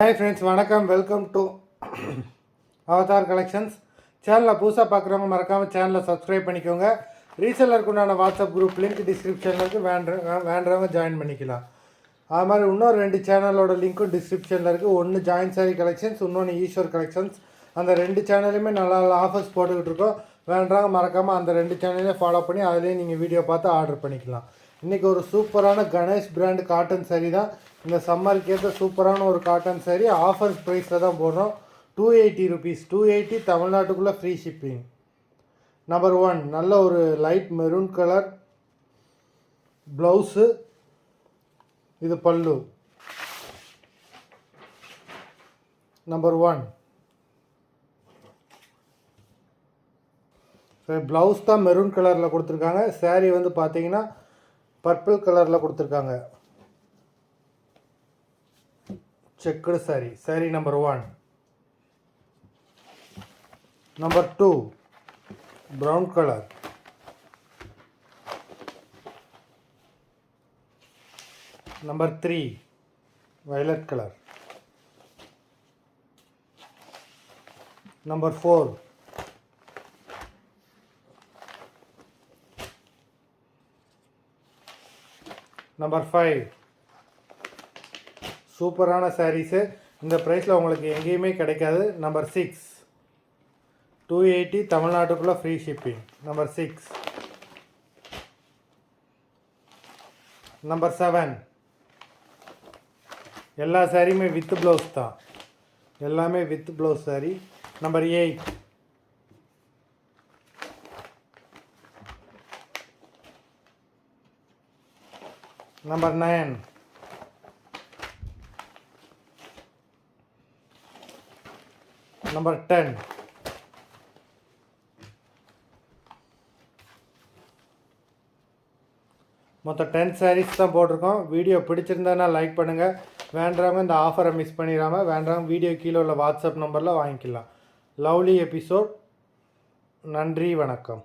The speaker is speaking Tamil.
ஹாய் ஃப்ரெண்ட்ஸ், வணக்கம். Welcome to Avatar collections. சேனலில் புதுசாக பார்க்குறவங்க மறக்காமல் சேனலை சப்ஸ்கிரைப் பண்ணிக்கோங்க. ரீசெல்லருக்கு உண்டான வாட்ஸ்அப் குரூப் லிங்க் டிஸ்கிரிப்ஷனில் இருக்குது. வேண்டுறவங்க ஜாயின் பண்ணிக்கலாம். அது மாதிரி இன்னொரு 2 சேனலோட லிங்க்கும் டிஸ்கிரிப்ஷனில் இருக்குது. ஒன்று ஜாயின் சாரி கலெக்ஷன்ஸ், இன்னொன்று ஈஸ்வர் கலெக்ஷன்ஸ். அந்த 2 சேனலையுமே நல்லா ஆஃபர்ஸ் போட்டுக்கிட்டு இருக்கோம். வேண்டுறவங்க மறக்காமல் அந்த 2 சேனலையும் ஃபாலோ பண்ணி அதிலேயும் நீங்கள் வீடியோ பார்த்து ஆர்டர் பண்ணிக்கலாம். இன்றைக்கி ஒரு சூப்பரான கணேஷ் பிராண்ட் காட்டன் சாரீ தான். இந்த சம்மருக்கு ஏற்ற சூப்பரான ஒரு காட்டன் சாரீ ஆஃபர் ப்ரைஸில் தான் போடுறோம். 280 rupees. 280 தமிழ்நாட்டுக்குள்ளே ஃப்ரீ ஷிப்பிங். நம்பர் 1 நல்ல ஒரு லைட் மெரூன் கலர் ப்ளவுஸு, இது பல்லு. நம்பர் 1 ப்ளவுஸ் தான் மெரூன் கலரில் கொடுத்துருக்காங்க. சாரீ வந்து பார்த்தீங்கன்னா பர்பிள் கலரில் கொடுத்துருக்காங்க. Checked sari. Sari number 1. Number 2 brown colour. Number 3 violet colour. Number 4 number 5 சூப்பரான சாரீஸு. இந்த ப்ரைஸில் உங்களுக்கு எங்கேயுமே கிடைக்காது. நம்பர் 6 280 தமிழ்நாட்டுக்குள்ளே ஃப்ரீ ஷிப்பிங். நம்பர் 6. நம்பர் 7 எல்லா சாரியுமே வித் ப்ளவுஸ் தான், எல்லாமே with blouse sari. Number 8 number 9 number 10 மொத்தம் 10 சாரீஸ் தான் போட்டிருக்கோம். வீடியோ பிடிச்சிருந்தானா லைக் பண்ணுங்கள். வேண்டாமல் இந்த ஆஃபரை மிஸ் பண்ணிடாமல் வேண்டாம் வீடியோ கீழே உள்ள வாட்ஸ்அப் நம்பரில் வாங்கிக்கலாம். Lovely episode. நன்றி, வணக்கம்.